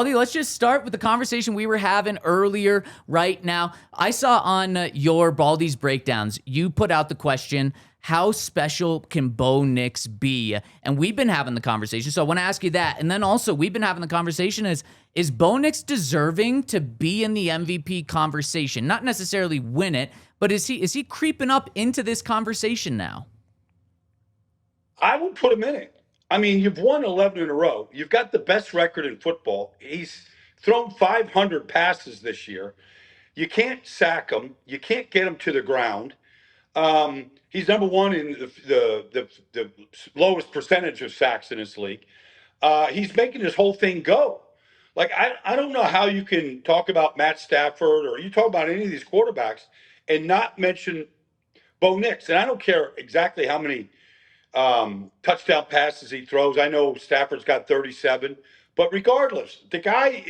Baldy, let's just start with the conversation we were having earlier right now. I saw on your Baldy's breakdowns, you put out the question, how special can Bo Nix be? And we've been having the conversation, so I want to ask you that. And then also, we've been having the conversation is Bo Nix deserving to be in the MVP conversation? Not necessarily win it, but is he creeping up into this conversation now? I would put him in it. I mean, you've won 11 in a row. You've got the best record in football. He's thrown 500 passes this year. You can't sack him. You can't get him to the ground. He's number one in the lowest percentage of sacks in this league. He's making this whole thing go. Like, I don't know how you can talk about Matt Stafford or you talk about any of these quarterbacks and not mention Bo Nix. And I don't care exactly how many touchdown passes he throws. I know Stafford's got 37, but regardless, the guy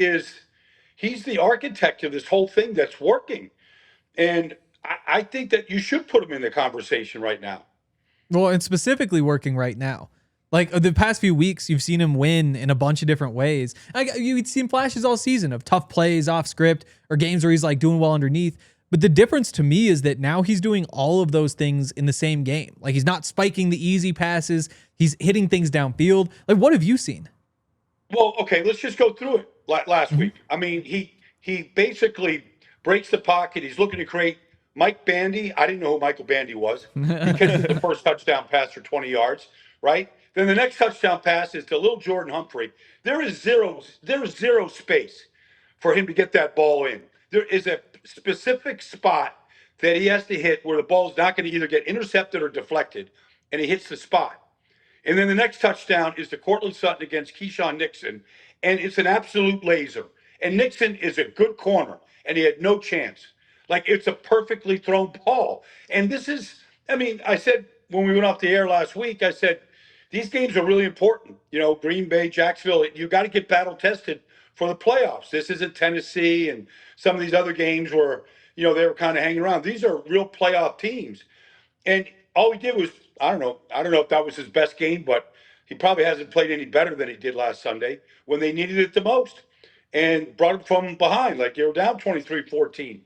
he's the architect of this whole thing that's working. And I think that you should put him in the conversation right now. Well, and specifically working right now. Like the past few weeks, you've seen him win in a bunch of different ways. You've seen flashes all season of tough plays off script or games where he's like doing well underneath. But the difference to me is that now he's doing all of those things in the same game. Like he's not spiking the easy passes. He's hitting things downfield. Like what have you seen? Well, okay, let's just go through it. Last week, I mean, he basically breaks the pocket. He's looking to create Mike Bandy. I didn't know who Michael Bandy was. He catches the first touchdown pass for 20 yards, right? Then the next touchdown pass is to little Jordan Humphrey. There is zero space for him to get that ball in. There is a specific spot that he has to hit where the ball's not going to either get intercepted or deflected, and he hits the spot. And then the next touchdown is to Cortland Sutton against Keyshawn Nixon, and it's an absolute laser. And Nixon is a good corner, and he had no chance. Like, it's a perfectly thrown ball. And this is, I mean, I said when we went off the air last week, I said, these games are really important. You know, Green Bay, Jacksonville, you got to get battle tested for the playoffs. This isn't Tennessee and some of these other games where, you know, they were kind of hanging around. These are real playoff teams. And all we did was, I don't know if that was his best game, but he probably hasn't played any better than he did last Sunday when they needed it the most and brought him from behind. Like they were down 23-14,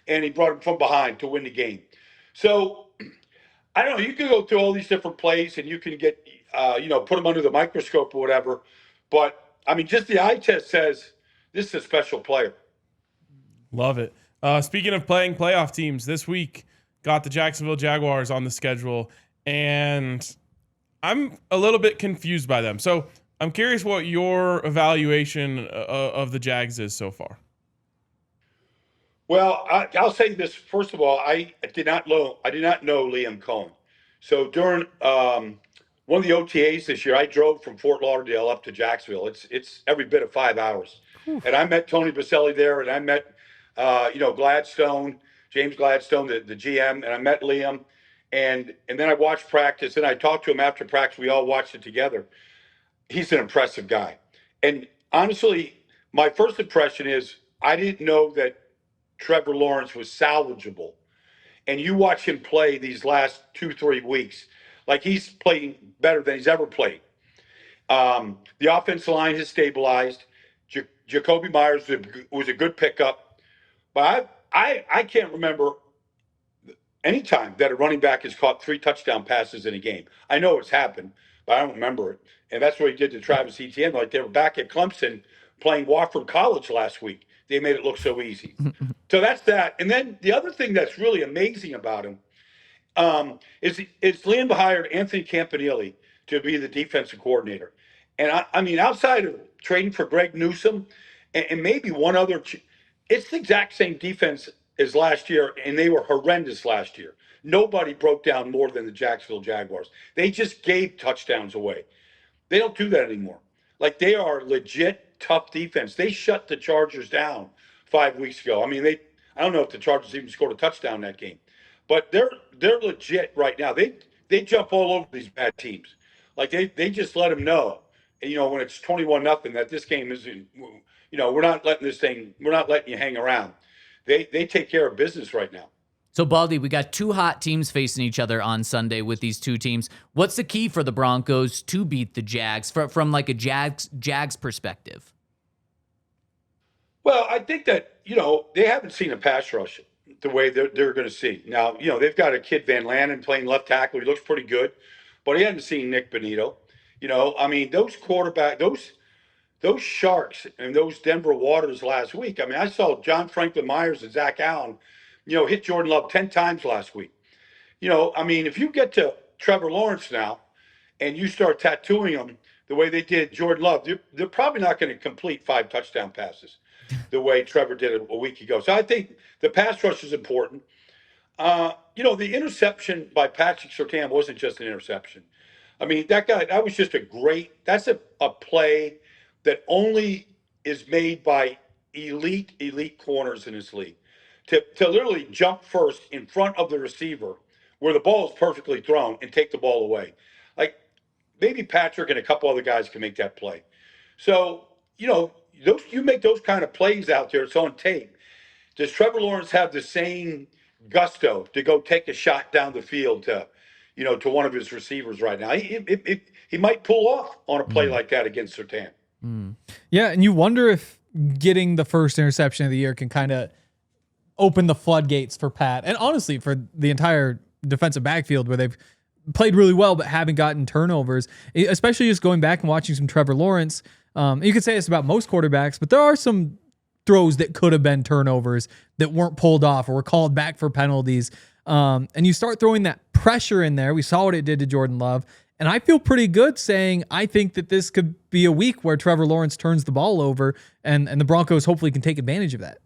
and he brought him from behind to win the game. So I don't know. You can go through all these different plays and you can get, put them under the microscope or whatever. But, I mean, just the eye test says this is a special player. Love it. Speaking of playing playoff teams, this week got the Jacksonville Jaguars on the schedule, and I'm a little bit confused by them. So I'm curious what your evaluation of the Jags is so far. Well, I'll say this. First of all, I did not know Liam Cohen. So during one of the OTAs this year, I drove from Fort Lauderdale up to Jacksonville. It's every bit of 5 hours. And I met Tony Baselli there, and I met Gladstone, James Gladstone, the GM, and I met Liam. And then I watched practice, and I talked to him after practice. We all watched it together. He's an impressive guy. And honestly, my first impression is I didn't know that Trevor Lawrence was salvageable. And you watch him play these last 2-3 weeks, like he's playing better than he's ever played. The offensive line has stabilized. Jacoby Myers was a good pickup. But I can't remember any time that a running back has caught 3 touchdown passes in a game. I know it's happened, but I don't remember it. And that's what he did to Travis Etienne. Like they were back at Clemson playing Wofford College last week. They made it look so easy. So that's that. And then the other thing that's really amazing about him is Liam hired Anthony Campanile to be the defensive coordinator. And I mean, outside of trading for Greg Newsome and maybe one other, it's the exact same defense as last year, and they were horrendous last year. Nobody broke down more than the Jacksonville Jaguars. They just gave touchdowns away. They don't do that anymore. Like they are legit tough defense. They shut the Chargers down 5 weeks ago. I mean, I don't know if the Chargers even scored a touchdown that game, but they're legit right now. They jump all over these bad teams. Like they just let them know, and, when it's 21-0 that this game is, we're not letting you hang around. They take care of business right now. So, Baldy, we got 2 hot teams facing each other on Sunday with these 2 teams. What's the key for the Broncos to beat the Jags from like a Jags perspective? Well, I think that, they haven't seen a pass rush the way they're going to see. Now, they've got a kid, Van Lanen, playing left tackle. He looks pretty good, but he hasn't seen Nick Benito. I mean, those Sharks and those Denver Waters last week. I mean, I saw John Franklin Myers and Zach Allen, hit Jordan Love 10 times last week. I mean, if you get to Trevor Lawrence now and you start tattooing him the way they did Jordan Love, they're probably not going to complete 5 touchdown passes the way Trevor did a week ago. So I think the pass rush is important. The interception by Patrick Surtain wasn't just an interception. I mean, that was just that's a play that only is made by elite corners in this league. To literally jump first in front of the receiver where the ball is perfectly thrown and take the ball away. Like, maybe Patrick and a couple other guys can make that play. So, you make those kind of plays out there, it's on tape. Does Trevor Lawrence have the same gusto to go take a shot down the field to one of his receivers right now? He might pull off on a play like that against Surtain. Yeah, and you wonder if getting the first interception of the year can kind of open the floodgates for Pat, and honestly for the entire defensive backfield, where they've played really well but haven't gotten turnovers, especially just going back and watching some Trevor Lawrence. You could say this about most quarterbacks, but there are some throws that could have been turnovers that weren't pulled off or were called back for penalties. And you start throwing that pressure in there. We saw what it did to Jordan Love. And I feel pretty good saying I think that this could be a week where Trevor Lawrence turns the ball over and the Broncos hopefully can take advantage of that.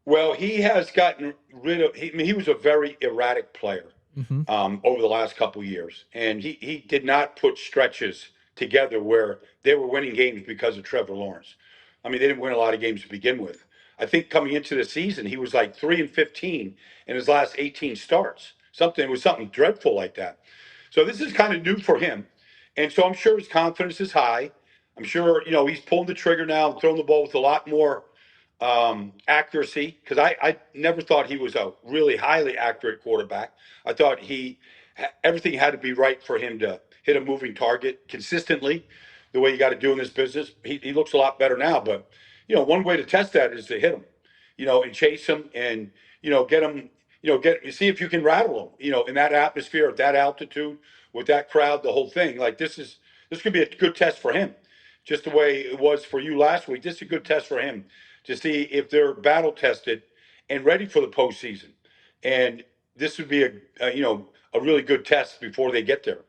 Well, he has gotten rid of. He was a very erratic player over the last couple of years, and he did not put stretches together where they were winning games because of Trevor Lawrence. I mean, they didn't win a lot of games to begin with. I think coming into the season, he was like 3-15 in his last 18 starts. It was something dreadful like that. So this is kind of new for him, and so I'm sure his confidence is high. I'm sure he's pulling the trigger now and throwing the ball with a lot more accuracy, because I never thought he was a really highly accurate quarterback. I thought everything had to be right for him to hit a moving target consistently, the way you got to do in this business. He looks a lot better now, but one way to test that is to hit him, and chase him and get him, see if you can rattle him, in that atmosphere, at that altitude, with that crowd, the whole thing. Like, this could be a good test for him, just the way it was for you last week. This is a good test for him to see if they're battle tested and ready for the postseason. And this would be a really good test before they get there.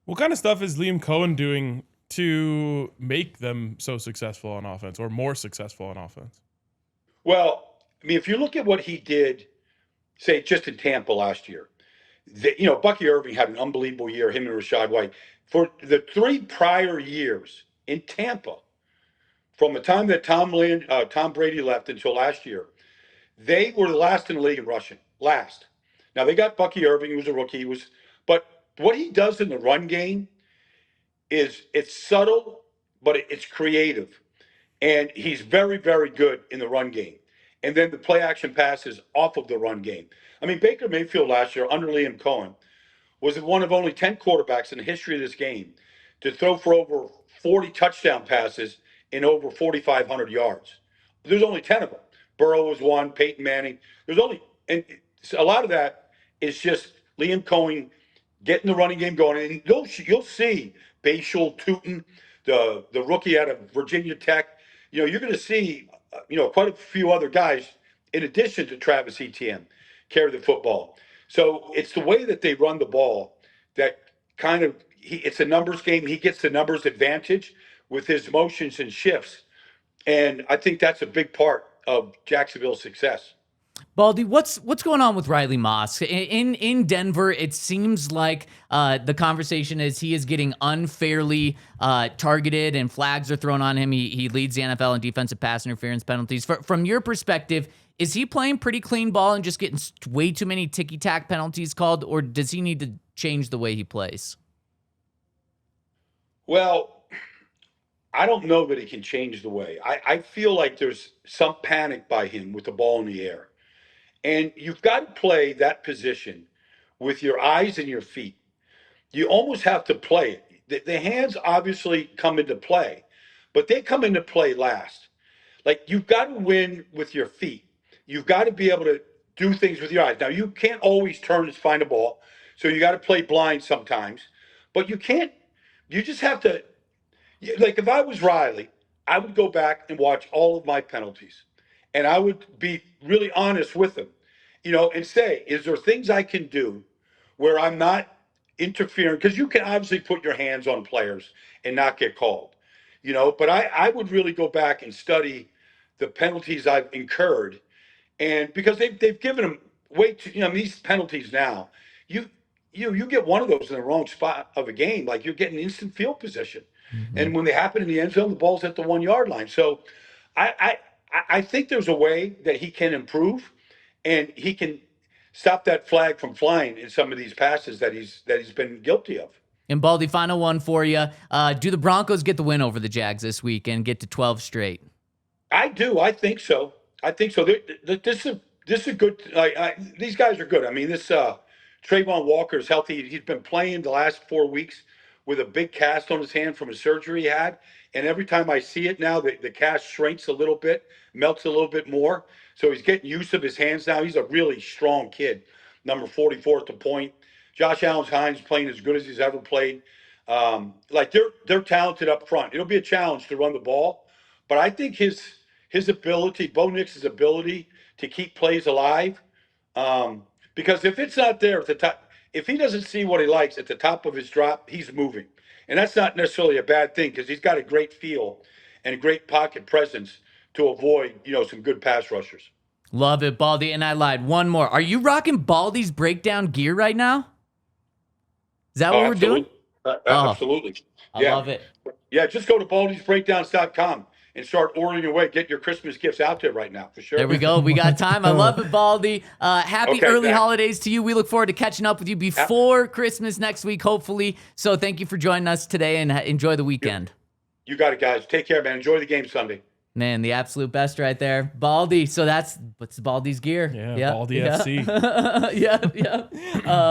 What kind of stuff is Liam Cohen doing to make them so successful on offense, or more successful on offense? Well, I mean, if you look at what he did, say, just in Tampa last year, Bucky Irving had an unbelievable year, him and Rachaad White. For the 3 prior years in Tampa, from the time that Tom Brady left until last year, they were the last in the league in rushing. Last. Now, they got Bucky Irving, who was a rookie. But what he does in the run game it's subtle, but it's creative. And he's very, very good in the run game. And then the play action passes off of the run game. I mean, Baker Mayfield last year, under Liam Cohen, was one of only 10 quarterbacks in the history of this game to throw for over 40 touchdown passes in over 4,500 yards. There's only 10 of them. Burrow was one, Peyton Manning. And a lot of that is just Liam Cohen getting the running game going. And you'll see Bashal Tootin, the rookie out of Virginia Tech. You're going to see, quite a few other guys, in addition to Travis Etienne, carry the football. So it's the way that they run the ball that kind of, it's a numbers game. He gets the numbers advantage with his motions and shifts. And I think that's a big part of Jacksonville's success. Baldy, what's going on with Riley Moss? In Denver, it seems like the conversation is he is getting unfairly targeted and flags are thrown on him. He leads the NFL in defensive pass interference penalties. From your perspective, is he playing pretty clean ball and just getting way too many ticky-tack penalties called, or does he need to change the way he plays? Well, I don't know that he can change the way. I feel like there's some panic by him with the ball in the air. And you've got to play that position with your eyes and your feet. You almost have to play it. The hands obviously come into play, but they come into play last. Like, you've got to win with your feet. You've got to be able to do things with your eyes. Now, you can't always turn and find a ball, so you got to play blind sometimes. But you can't. You just have to. Like, if I was Riley, I would go back and watch all of my penalties, and I would be really honest with them, and say, is there things I can do where I'm not interfering? Because you can obviously put your hands on players and not get called, but I would really go back and study the penalties I've incurred. And because they've given them way too, these penalties now, you you get one of those in the wrong spot of a game, like you're getting instant field position. And when they happen in the end zone, the ball's at the 1 yard line. So I think there's a way that he can improve, and he can stop that flag from flying in some of these passes that he's been guilty of. And Baldy, final one for you. Do the Broncos get the win over the Jags this week and get to 12 straight? I do. I think so. This is a good. These guys are good. I mean, this Trayvon Walker is healthy. He's been playing the last 4 weeks with a big cast on his hand from a surgery he had. And every time I see it now, the cast shrinks a little bit, melts a little bit more. So he's getting used of his hands now. He's a really strong kid, number 44 at the point. Josh Allen's playing as good as he's ever played. They're talented up front. It'll be a challenge to run the ball, but I think his ability, Bo Nix's ability to keep plays alive, because if it's not there at the top, if he doesn't see what he likes at the top of his drop, he's moving. And that's not necessarily a bad thing, because he's got a great feel and a great pocket presence to avoid, some good pass rushers. Love it, Baldy. And I lied. One more. Are you rocking Baldy's breakdown gear right now? Is that what we're doing? Absolutely. I love it. Yeah, just go to baldysbreakdowns.com and start ordering away. Get your Christmas gifts out there right now, for sure. There we go. We got time. I love it, Baldy. Happy early holidays to you. We look forward to catching up with you before Christmas next week, hopefully. So thank you for joining us today, and enjoy the weekend. You got it, guys. Take care, man. Enjoy the game Sunday. Man, the absolute best right there. Baldy. So what's Baldy's gear? Yeah, Baldy FC. Yeah.